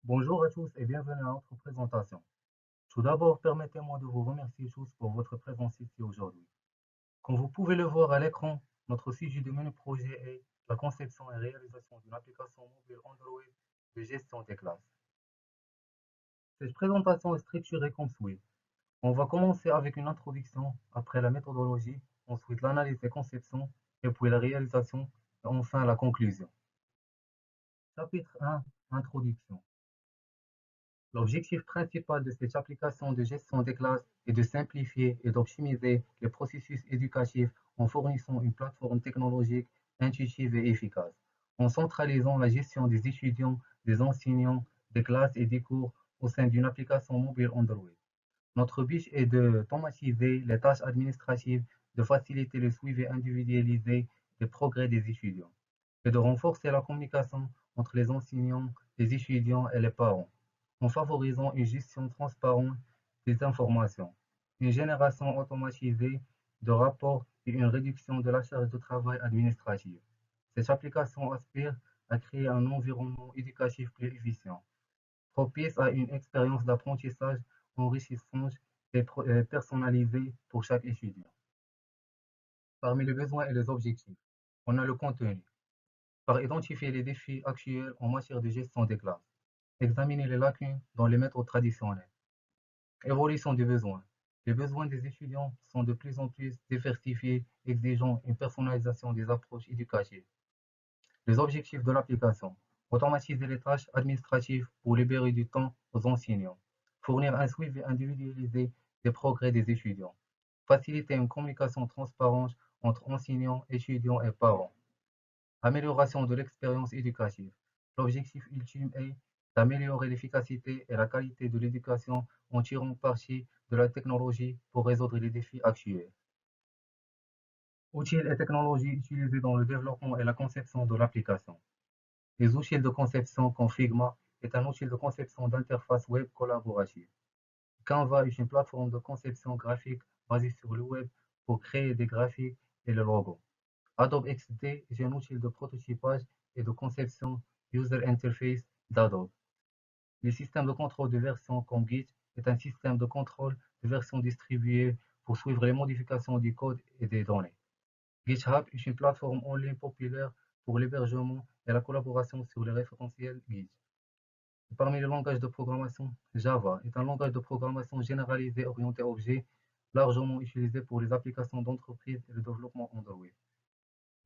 Bonjour à tous et bienvenue à notre présentation. Tout d'abord, permettez-moi de vous remercier tous pour votre présence ici aujourd'hui. Comme vous pouvez le voir à l'écran, notre sujet de menu projet est la conception et réalisation d'une application mobile Android de gestion des classes. Cette présentation est structurée comme suit. On va commencer avec une introduction, après la méthodologie, ensuite l'analyse des conceptions, et puis la réalisation, et enfin la conclusion. Chapitre 1. Introduction. L'objectif principal de cette application de gestion des classes est de simplifier et d'optimiser les processus éducatifs en fournissant une plateforme technologique intuitive et efficace, en centralisant la gestion des étudiants, des enseignants, des classes et des cours au sein d'une application mobile Android. Notre but est de automatiser les tâches administratives, de faciliter le suivi individualisé des progrès des étudiants et de renforcer la communication entre les enseignants, les étudiants et les parents, en favorisant une gestion transparente des informations, une génération automatisée de rapports et une réduction de la charge de travail administrative. Cette application aspire à créer un environnement éducatif plus efficient, propice à une expérience d'apprentissage enrichissante et personnalisée pour chaque étudiant. Parmi les besoins et les objectifs, on a le contenu, par identifier les défis actuels en matière de gestion des classes, examiner les lacunes dans les méthodes traditionnelles. Évolution des besoins. Les besoins des étudiants sont de plus en plus diversifiés, exigeant une personnalisation des approches éducatives. Les objectifs de l'application. Automatiser les tâches administratives pour libérer du temps aux enseignants. Fournir un suivi individualisé des progrès des étudiants. Faciliter une communication transparente entre enseignants, étudiants et parents. Amélioration de l'expérience éducative. L'objectif ultime est d'améliorer l'efficacité et la qualité de l'éducation en tirant parti de la technologie pour résoudre les défis actuels. Outils et technologies utilisés dans le développement et la conception de l'application. Les outils de conception comme Figma est un outil de conception d'interface web collaborative. Canva est une plateforme de conception graphique basée sur le web pour créer des graphiques et le logo. Adobe XD est un outil de prototypage et de conception User Interface d'Adobe. Les systèmes de contrôle de version comme Git est un système de contrôle de version distribué pour suivre les modifications du code et des données. GitHub est une plateforme en ligne populaire pour l'hébergement et la collaboration sur les référentiels Git. Parmi les langages de programmation, Java est un langage de programmation généralisé orienté objet, largement utilisé pour les applications d'entreprise et le développement Android.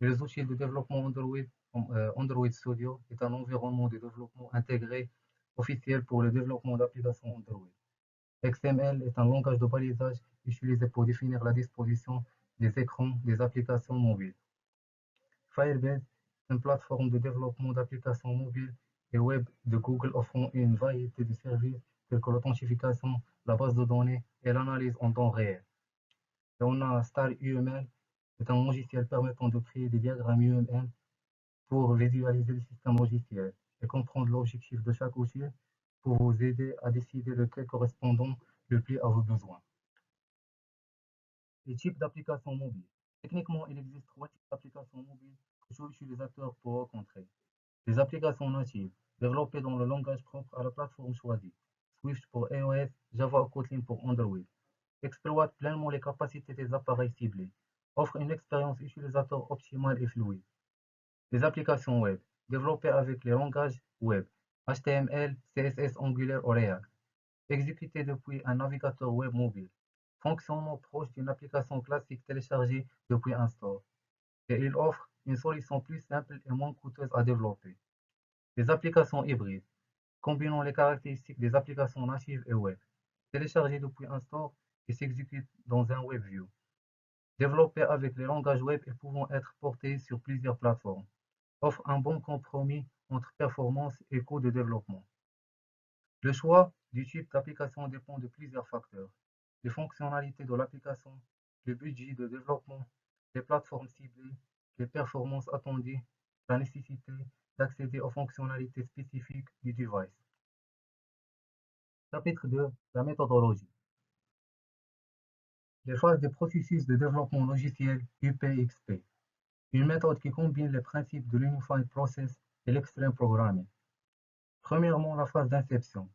Les outils de développement Android, comme Android Studio, est un environnement de développement intégré officiel pour le développement d'applications Android. XML est un langage de balisage utilisé pour définir la disposition des écrans des applications mobiles. Firebase est une plateforme de développement d'applications mobiles et web de Google offrant une variété de services tels que l'authentification, la base de données et l'analyse en temps réel. Et on a StarUML, c'est un logiciel permettant de créer des diagrammes UML pour visualiser le système logiciel et comprendre l'objectif de chaque outil pour vous aider à décider lequel correspond le plus à vos besoins. Les types d'applications mobiles. Techniquement, il existe trois types d'applications mobiles que tout utilisateur peut rencontrer. Les applications natives, développées dans le langage propre à la plateforme choisie, Swift pour iOS, Java ou Kotlin pour Android, exploitent pleinement les capacités des appareils ciblés, offrent une expérience utilisateur optimale et fluide. Les applications web, développées avec les langages web, HTML, CSS, Angular ou React, exécutées depuis un navigateur web mobile, fonctionnement proche d'une application classique téléchargée depuis un store, et il offre une solution plus simple et moins coûteuse à développer. Les applications hybrides, combinant les caractéristiques des applications natives et web, téléchargées depuis un store et s'exécutent dans un WebView, développées avec les langages web et pouvant être portées sur plusieurs plateformes, offrent un bon compromis entre performance et coût de développement. Le choix du type d'application dépend de plusieurs facteurs: les fonctionnalités de l'application, le budget de développement, les plateformes ciblées, les performances attendues, la nécessité d'accéder aux fonctionnalités spécifiques du device. Chapitre 2. La méthodologie. Les phases du processus de développement logiciel UPXP. Une méthode qui combine les principes de l'Unified Process et l'Extreme Programming. Premièrement, la phase d'inception.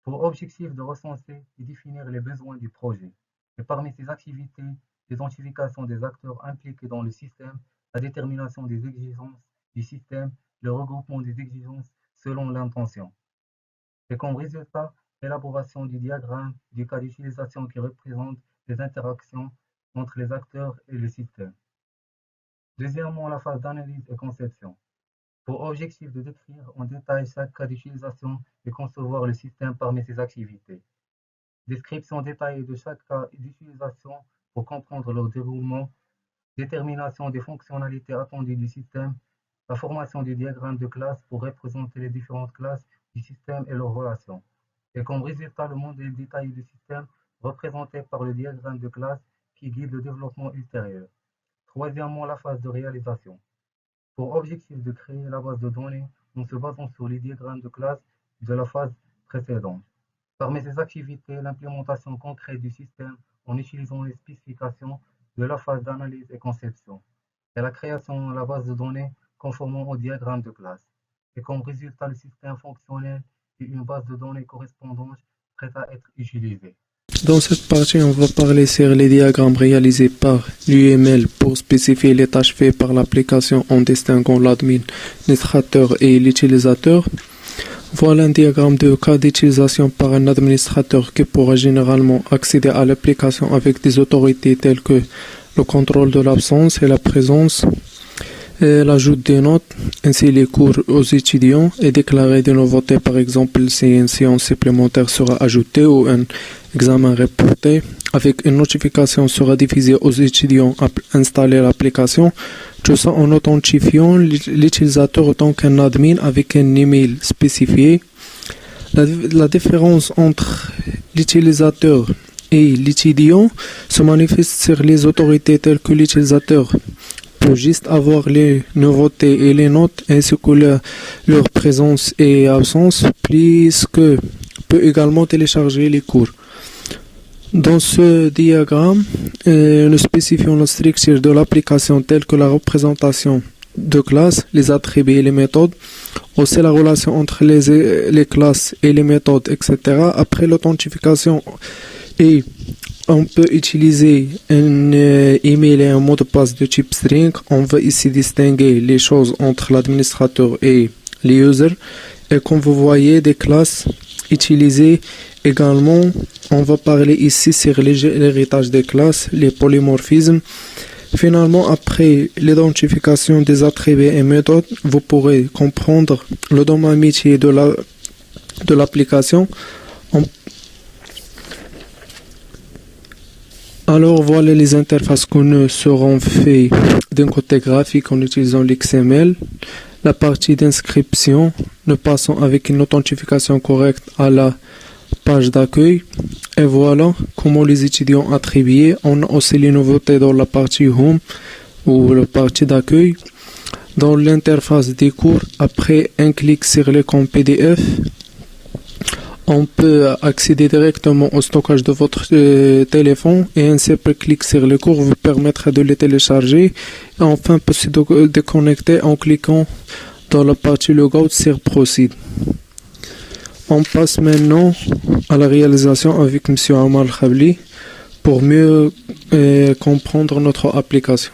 Pour objectif de recenser et définir les besoins du projet. Et parmi ces activités, l'identification des acteurs impliqués dans le système, la détermination des exigences du système, le regroupement des exigences selon l'intention. Et comme résultat, l'élaboration du diagramme du cas d'utilisation qui représente les interactions entre les acteurs et le système. Deuxièmement, la phase d'analyse et conception. Pour objectif de décrire en détail chaque cas d'utilisation et concevoir le système parmi ses activités. Description détaillée de chaque cas d'utilisation pour comprendre leur déroulement, détermination des fonctionnalités attendues du système, la formation du diagramme de classe pour représenter les différentes classes du système et leurs relations, et comme résultat le modèle détaillé du système représenté par le diagramme de classe qui guide le développement ultérieur. Troisièmement, la phase de réalisation. Pour objectif de créer la base de données en se basant sur les diagrammes de classe de la phase précédente. Parmi ces activités, l'implémentation concrète du système en utilisant les spécifications de la phase d'analyse et conception, et la création de la base de données conformément au diagramme de classe, et comme résultat le système fonctionnel et une base de données correspondante prête à être utilisée. Dans cette partie, on va parler sur les diagrammes réalisés par l'UML pour spécifier les tâches faites par l'application en distinguant l'administrateur et l'utilisateur. Voilà un diagramme de cas d'utilisation par un administrateur qui pourra généralement accéder à l'application avec des autorités telles que le contrôle de l'absence et la présence, et l'ajout des notes, ainsi les cours aux étudiants et déclarer des nouveautés, par exemple si une séance supplémentaire sera ajoutée ou un examen reporté. Avec une notification sera diffusée aux étudiants à installer l'application, tout ça en authentifiant l'utilisateur autant qu'un admin avec un email spécifié. La différence entre l'utilisateur et l'étudiant se manifeste sur les autorités telles que l'utilisateur peut juste avoir les nouveautés et les notes ainsi que leur présence et absence, puisque peut également télécharger les cours. Dans ce diagramme, nous spécifions la structure de l'application telle que la représentation de classe, les attributs et les méthodes, aussi la relation entre les classes et les méthodes, etc. Après l'authentification, et on peut utiliser un email et un mot de passe de type string. On va ici distinguer les choses entre l'administrateur et les users. Et comme vous voyez, des classes utilisées également. On va parler ici sur l'héritage des classes, les polymorphismes. Finalement, après l'identification des attributs et méthodes, vous pourrez comprendre le domaine métier de l'application. Alors voilà les interfaces que nous seront faites d'un côté graphique en utilisant l'XML. La partie d'inscription, nous passons avec une authentification correcte à la page d'accueil. Et voilà comment les étudiants attribués. On a aussi les nouveautés dans la partie Home ou la partie d'accueil. Dans l'interface des cours, après un clic sur l'écran PDF, on peut accéder directement au stockage de votre téléphone et un simple clic sur le cours vous permettra de les télécharger et enfin peut se déconnecter en cliquant dans la partie logout sur Proceed. On passe maintenant à la réalisation avec M. Omar Khabli pour mieux comprendre notre application.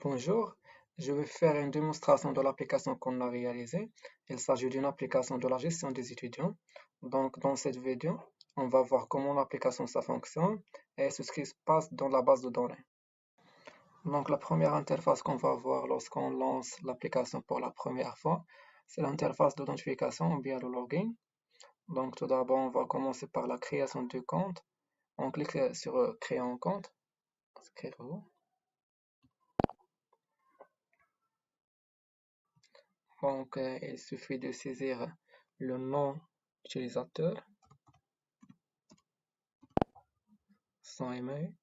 Bonjour, je vais faire une démonstration de l'application qu'on a réalisée. Il s'agit d'une application de la gestion des étudiants. Donc, dans cette vidéo, on va voir comment l'application ça fonctionne et ce qui se passe dans la base de données. Donc, la première interface qu'on va voir lorsqu'on lance l'application pour la première fois, c'est l'interface d'authentification ou bien le login. Donc, tout d'abord, on va commencer par la création du compte. On clique sur créer un compte. Inscrivez-vous. Donc, il suffit de saisir le nom utilisateur, son email,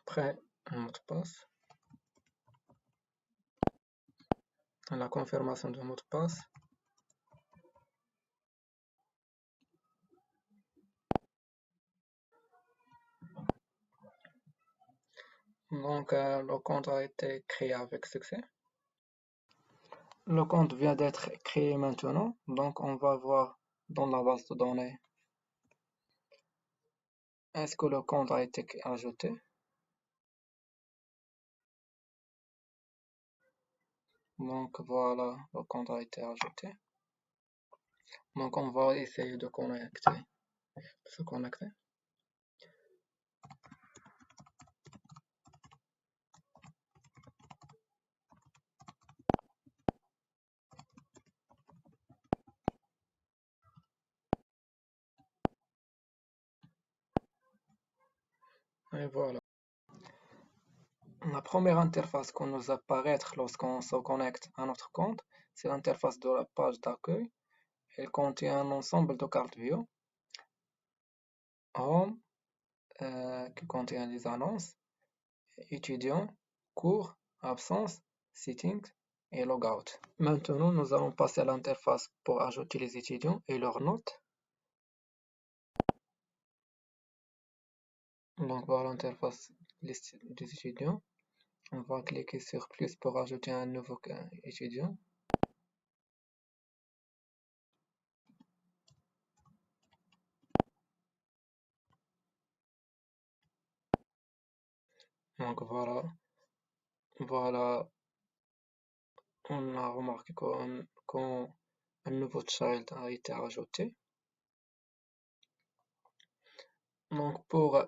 après un mot de passe, la confirmation du mot de passe, Donc, le compte a été créé avec succès. Le compte vient d'être créé maintenant, donc on va voir dans la base de données est-ce que le compte a été ajouté. Donc voilà, le compte a été ajouté. Donc on va essayer de se connecter. Et voilà. La première interface qu'on nous apparaître lorsqu'on se connecte à notre compte, c'est l'interface de la page d'accueil. Elle contient un ensemble de cartes view, home, qui contient des annonces, étudiants, cours, absence, settings et logout. Maintenant, nous allons passer à l'interface pour ajouter les étudiants et leurs notes. Donc voilà l'interface liste des étudiants. On va cliquer sur plus pour ajouter un nouveau étudiant. Donc voilà, on a remarqué qu'un nouveau child a été ajouté. Donc pour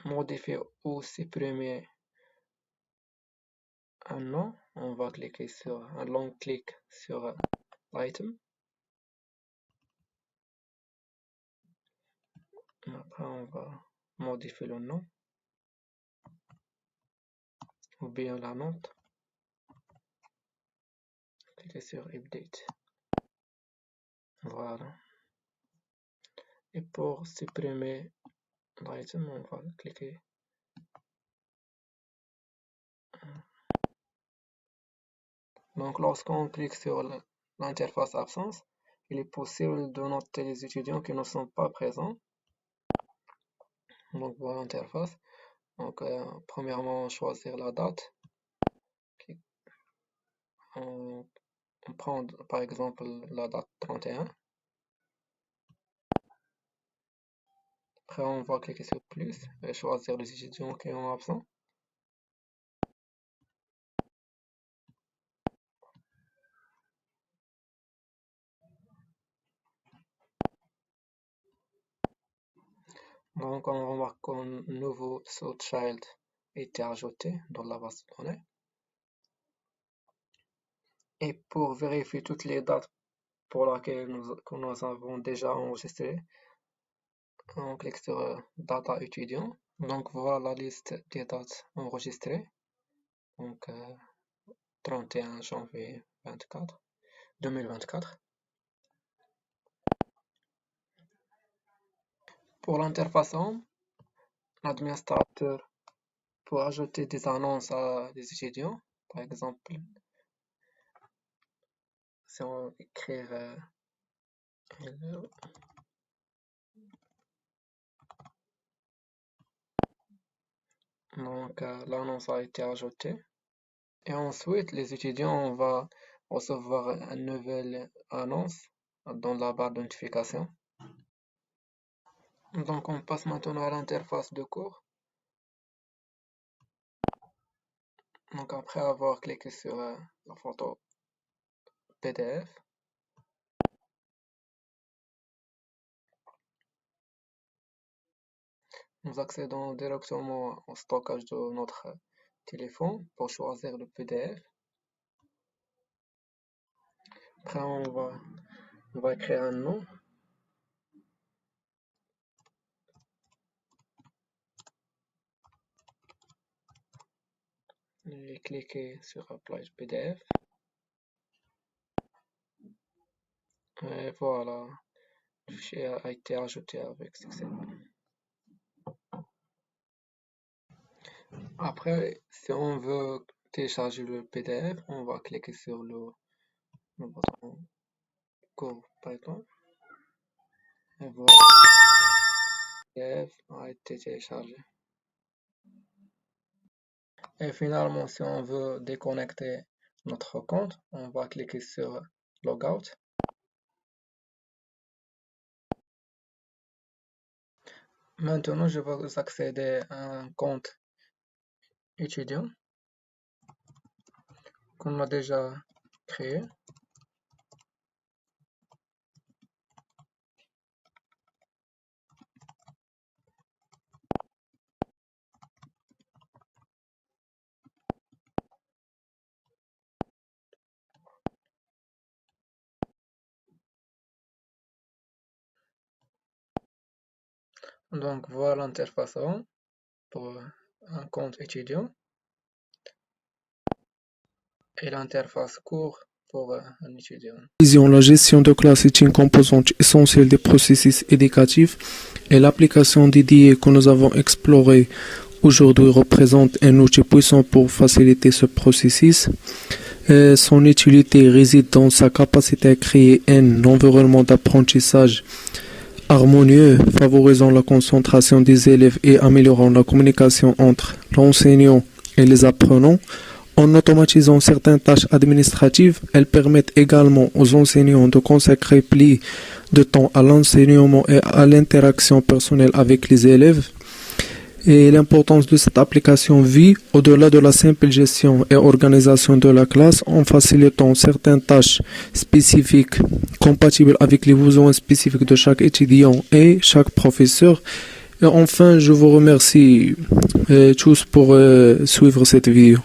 modifier ou supprimer un nom, on va cliquer sur un long clic sur l'item. Après, on va modifier le nom ou bien la note. Cliquez sur Update. Voilà. Et pour supprimer l'item, on va cliquer. Donc, lorsqu'on clique sur l'interface absence, il est possible de noter les étudiants qui ne sont pas présents. Donc, voilà l'interface. Donc, premièrement, choisir la date. On prend par exemple la date 31. Après, on va cliquer sur plus et choisir les étudiants qui sont absents. Donc, on remarque qu'un nouveau child a été ajouté dans la base de données. Et pour vérifier toutes les dates pour lesquelles nous avons déjà enregistré, on clique sur Data étudiant. Donc voilà la liste des dates enregistrées. Donc 31 janvier 2024. Pour l'interface home, l'administrateur peut ajouter des annonces à des étudiants. Par exemple, si on écrit hello. Donc l'annonce a été ajoutée. Et ensuite, les étudiants vont recevoir une nouvelle annonce dans la barre de notification. Donc on passe maintenant à l'interface de cours. Donc après avoir cliqué sur la photo PDF, nous accédons directement au stockage de notre téléphone pour choisir le PDF. Après on va écrire un nom. Et cliquer sur Apply PDF. Et voilà, le fichier a été ajouté avec succès. Après, si on veut télécharger le PDF, on va cliquer sur le bouton Go Python. Et voilà, le PDF a été téléchargé. Et finalement, si on veut déconnecter notre compte, on va cliquer sur Logout. Maintenant, je vais accéder à un compte étudiant qu'on a déjà créé. Donc voilà l'interface pour un compte étudiant et l'interface cours pour un étudiant. La gestion de classe est une composante essentielle des processus éducatifs et l'application dédiée que nous avons explorée aujourd'hui représente un outil puissant pour faciliter ce processus. Son utilité réside dans sa capacité à créer un environnement d'apprentissage harmonieux, favorisant la concentration des élèves et améliorant la communication entre l'enseignant et les apprenants. En automatisant certaines tâches administratives, elles permettent également aux enseignants de consacrer plus de temps à l'enseignement et à l'interaction personnelle avec les élèves. Et l'importance de cette application vit au-delà de la simple gestion et organisation de la classe en facilitant certaines tâches spécifiques compatibles avec les besoins spécifiques de chaque étudiant et chaque professeur. Et enfin, je vous remercie tous pour suivre cette vidéo.